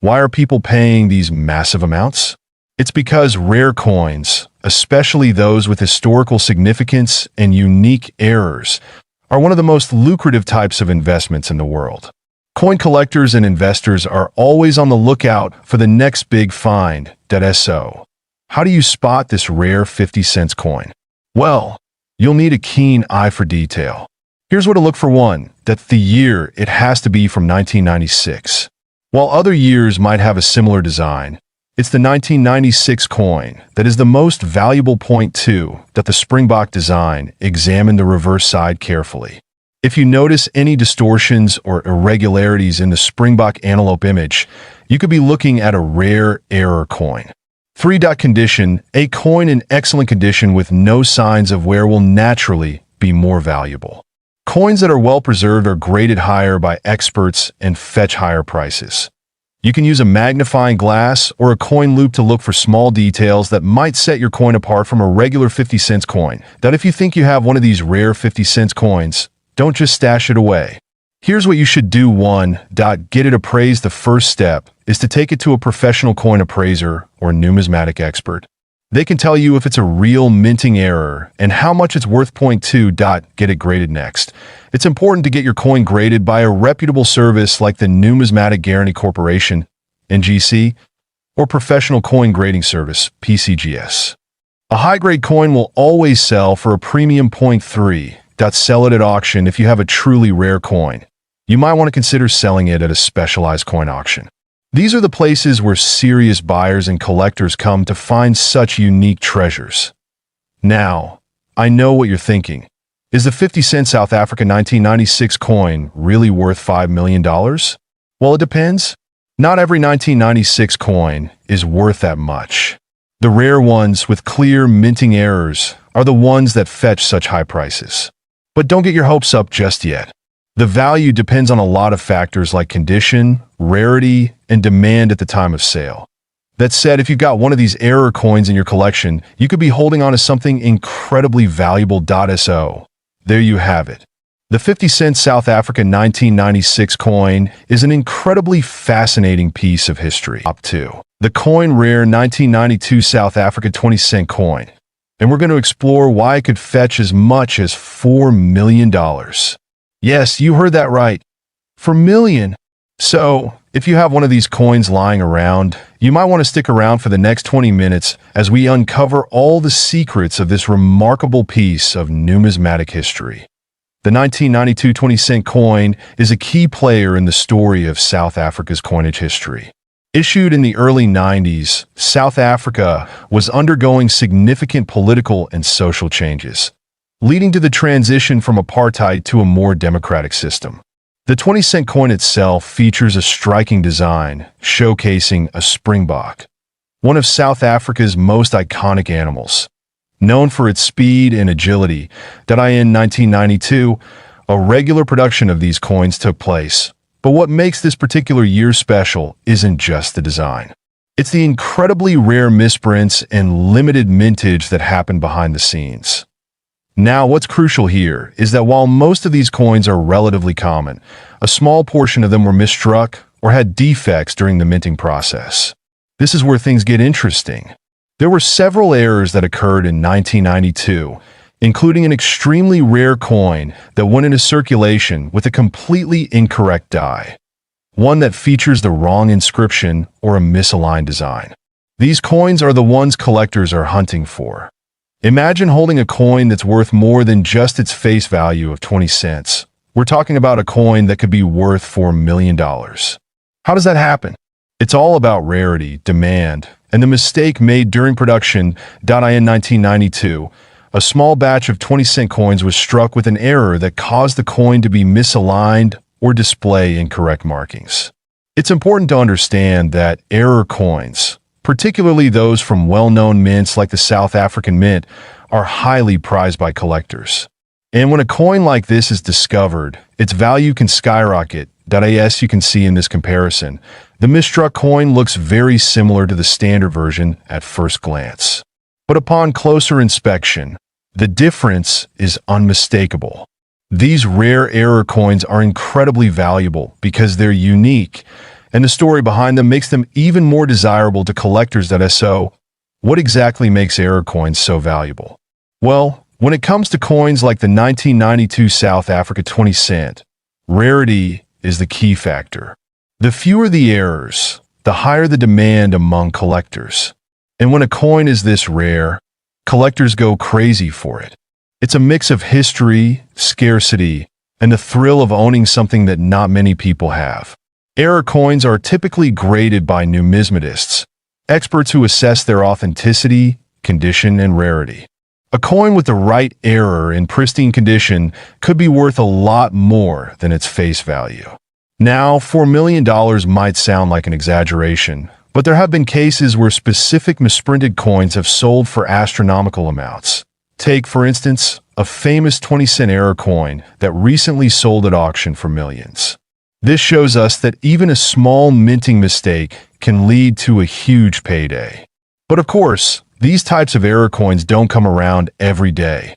Why are people paying these massive amounts? It's because rare coins, especially those with historical significance and unique errors, are one of the most lucrative types of investments in the world. Coin collectors and investors are always on the lookout for the next big find. So, how do you spot this rare 50-cent coin? Well, you'll need a keen eye for detail. Here's where to look for one. The year, it has to be from 1996. While other years might have a similar design, it's the 1996 coin that is the most valuable. Point 2, that the springbok design. Examine the reverse side carefully. If you notice any distortions or irregularities in the springbok antelope image, you could be looking at a rare error coin. 3. Condition. A coin in excellent condition with no signs of wear will naturally be more valuable. Coins that are well preserved are graded higher by experts and fetch higher prices. You can use a magnifying glass or a coin loop to look for small details that might set your coin apart from a regular 50-cent coin. If you think you have one of these rare 50-cent coins, don't just stash it away. Here's what you should do. 1. Get it appraised. The first step is to take it to a professional coin appraiser or numismatic expert. They can tell you if it's a real minting error and how much it's worth. Point 2. Get it graded. Next, it's important to get your coin graded by a reputable service like the Numismatic Guarantee Corporation, NGC, or Professional Coin Grading Service, PCGS. A high-grade coin will always sell for a premium. Point 3. Sell it at auction. If you have a truly rare coin, you might want to consider selling it at a specialized coin auction. These are the places where serious buyers and collectors come to find such unique treasures. Now, I know what you're thinking. Is the 50-cent South Africa 1996 coin really worth $5 million? Well, it depends. Not every 1996 coin is worth that much. The rare ones with clear minting errors are the ones that fetch such high prices. But don't get your hopes up just yet. The value depends on a lot of factors like condition, rarity, and demand at the time of sale. That said, if you've got one of these error coins in your collection, you could be holding on to something incredibly valuable. So, there you have it. The 50-cent South Africa 1996 coin is an incredibly fascinating piece of history. Top 2. The coin rare 1992 South Africa 20-cent coin. And we're going to explore why it could fetch as much as $4 million. Yes, you heard that right. $4 million. So, if you have one of these coins lying around, you might want to stick around for the next 20 minutes as we uncover all the secrets of this remarkable piece of numismatic history. The 1992 20-cent coin is a key player in the story of South Africa's coinage history. Issued in the early 90s, South Africa was undergoing significant political and social changes, leading to the transition from apartheid to a more democratic system. The 20-cent coin itself features a striking design, showcasing a springbok, one of South Africa's most iconic animals. Known for its speed and agility, in 1992, a regular production of these coins took place. But what makes this particular year special isn't just the design. It's the incredibly rare misprints and limited mintage that happen behind the scenes. Now, what's crucial here is that while most of these coins are relatively common, a small portion of them were misstruck or had defects during the minting process. This is where things get interesting. There were several errors that occurred in 1992, including an extremely rare coin that went into circulation with a completely incorrect die, one that features the wrong inscription or a misaligned design. These coins are the ones collectors are hunting for. Imagine holding a coin that's worth more than just its face value of 20 cents. We're talking about a coin that could be worth $4 million. How does that happen? It's all about rarity, demand, and the mistake made during production. In 1992, a small batch of 20-cent coins was struck with an error that caused the coin to be misaligned or display incorrect markings. It's important to understand that error coins, particularly those from well-known mints like the South African Mint, are highly prized by collectors. And when a coin like this is discovered, its value can skyrocket. As you can see in this comparison, the misstruck coin looks very similar to the standard version at first glance. But upon closer inspection, the difference is unmistakable. These rare error coins are incredibly valuable because they're unique, and the story behind them makes them even more desirable to collectors. So, what exactly makes error coins so valuable? Well, when it comes to coins like the 1992 South Africa 20 cent, rarity is the key factor. The fewer the errors, the higher the demand among collectors. And when a coin is this rare, collectors go crazy for it. It's a mix of history, scarcity, and the thrill of owning something that not many people have. Error coins are typically graded by numismatists, experts who assess their authenticity, condition, and rarity. A coin with the right error in pristine condition could be worth a lot more than its face value. Now, $4 million might sound like an exaggeration, but there have been cases where specific misprinted coins have sold for astronomical amounts. Take, for instance, a famous 20-cent error coin that recently sold at auction for millions. This shows us that even a small minting mistake can lead to a huge payday. But of course, these types of error coins don't come around every day.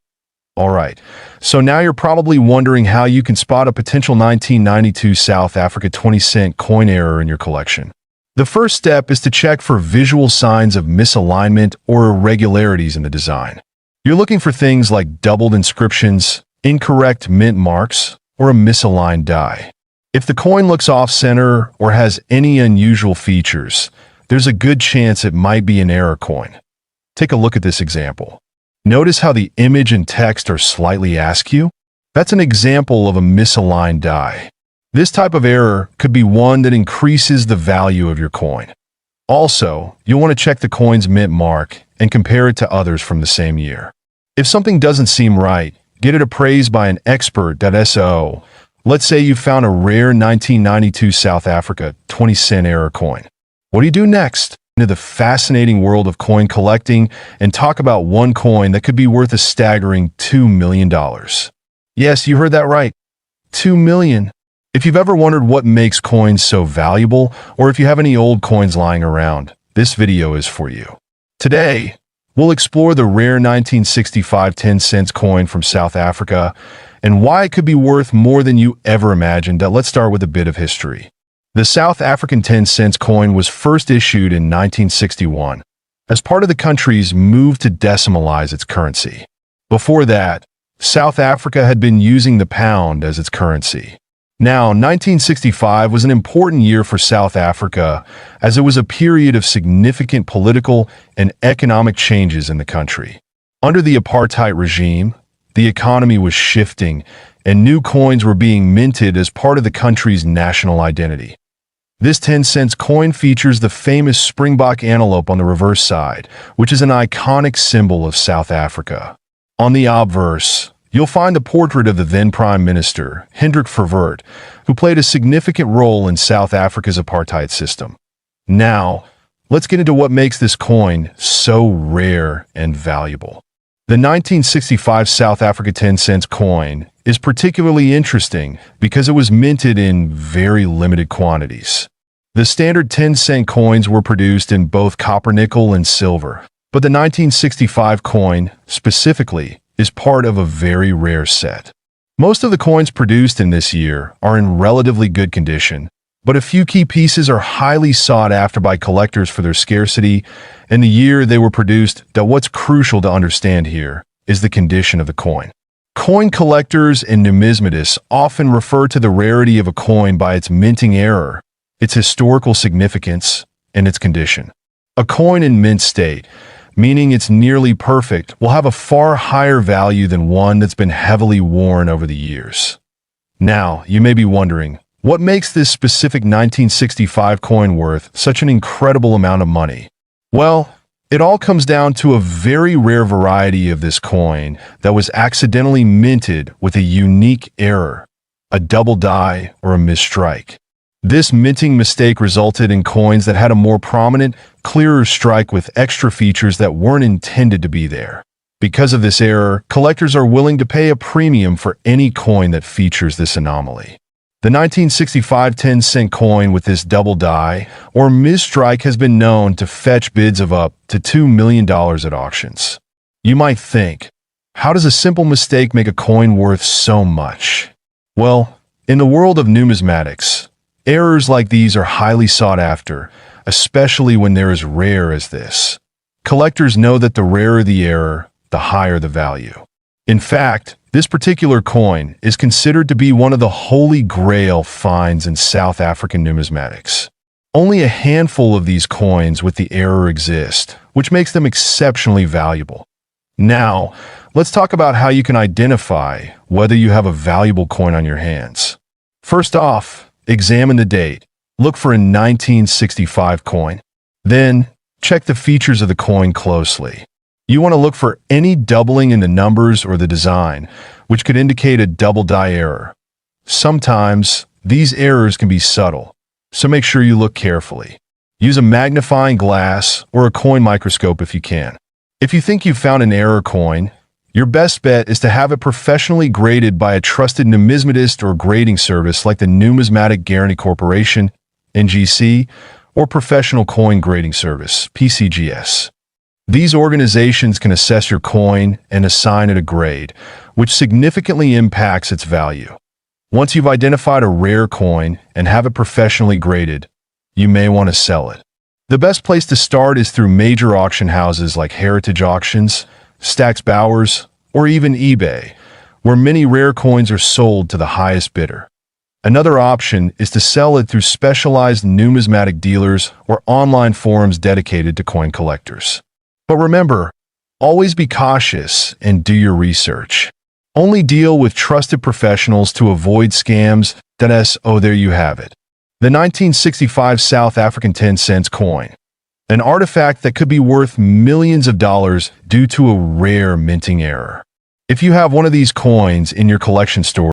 Alright, so now you're probably wondering how you can spot a potential 1992 South Africa 20-cent coin error in your collection. The first step is to check for visual signs of misalignment or irregularities in the design. You're looking for things like doubled inscriptions, incorrect mint marks, or a misaligned die. If the coin looks off-center or has any unusual features, there's a good chance it might be an error coin. Take a look at this example. Notice how the image and text are slightly askew? That's an example of a misaligned die. This type of error could be one that increases the value of your coin. Also, you'll want to check the coin's mint mark and compare it to others from the same year. If something doesn't seem right, get it appraised by an expert. So, let's say you found a rare 1992 South Africa 20-cent error coin. What do you do next? Into the fascinating world of coin collecting and talk about one coin that could be worth a staggering $2 million. Yes, you heard that right. $2 million. If you've ever wondered what makes coins so valuable, or if you have any old coins lying around, this video is for you. Today, we'll explore the rare 1965 10-cent coin from South Africa and why it could be worth more than you ever imagined. Let's start with a bit of history. The South African 10-cent coin was first issued in 1961 as part of the country's move to decimalize its currency. Before that, South Africa had been using the pound as its currency. Now, 1965 was an important year for South Africa as it was a period of significant political and economic changes in the country. Under the apartheid regime, the economy was shifting and new coins were being minted as part of the country's national identity. This 10-cent coin features the famous springbok antelope on the reverse side, which is an iconic symbol of South Africa. On the obverse, you'll find the portrait of the then Prime Minister, Hendrik Verwoerd, who played a significant role in South Africa's apartheid system. Now, let's get into what makes this coin so rare and valuable. The 1965 South Africa 10-cent coin is particularly interesting because it was minted in very limited quantities. The standard 10-cent coins were produced in both copper, nickel, and silver, but the 1965 coin, specifically, is part of a very rare set. Most of the coins produced in this year are in relatively good condition, but a few key pieces are highly sought after by collectors for their scarcity and the year they were produced. What's crucial to understand here is the condition of the coin. Coin collectors and numismatists often refer to the rarity of a coin by its minting error, its historical significance, and its condition. A coin in mint state, meaning it's nearly perfect, will have a far higher value than one that's been heavily worn over the years. Now, you may be wondering, what makes this specific 1965 coin worth such an incredible amount of money? Well, it all comes down to a very rare variety of this coin that was accidentally minted with a unique error, a double die or a misstrike. This minting mistake resulted in coins that had a more prominent, clearer strike with extra features that weren't intended to be there. Because of this error, collectors are willing to pay a premium for any coin that features this anomaly. The 1965 10-cent coin with this double die or misstrike has been known to fetch bids of up to $2 million at auctions. You might think, how does a simple mistake make a coin worth so much? Well, in the world of numismatics, errors like these are highly sought after, especially when they're as rare as this. Collectors know that the rarer the error, the higher the value. In fact, this particular coin is considered to be one of the holy grail finds in South African numismatics. Only a handful of these coins with the error exist, which makes them exceptionally valuable. Now, let's talk about how you can identify whether you have a valuable coin on your hands. First off, examine the date. Look for a 1965 coin. Then, check the features of the coin closely. You want to look for any doubling in the numbers or the design, which could indicate a double die error. Sometimes, these errors can be subtle, so make sure you look carefully. Use a magnifying glass or a coin microscope if you can. If you think you've found an error coin, your best bet is to have it professionally graded by a trusted numismatist or grading service like the Numismatic Guarantee Corporation, NGC, or Professional Coin Grading Service, PCGS. These organizations can assess your coin and assign it a grade, which significantly impacts its value. Once you've identified a rare coin and have it professionally graded, you may want to sell it. The best place to start is through major auction houses like Heritage Auctions, Stax Bowers, or even eBay, where many rare coins are sold to the highest bidder. Another option is to sell it through specialized numismatic dealers or online forums dedicated to coin collectors. But remember, always be cautious and do your research. Only deal with trusted professionals to avoid scams. There you have it. The 1965 South African 10 cents coin. An artifact that could be worth millions of dollars due to a rare minting error. If you have one of these coins in your collection store,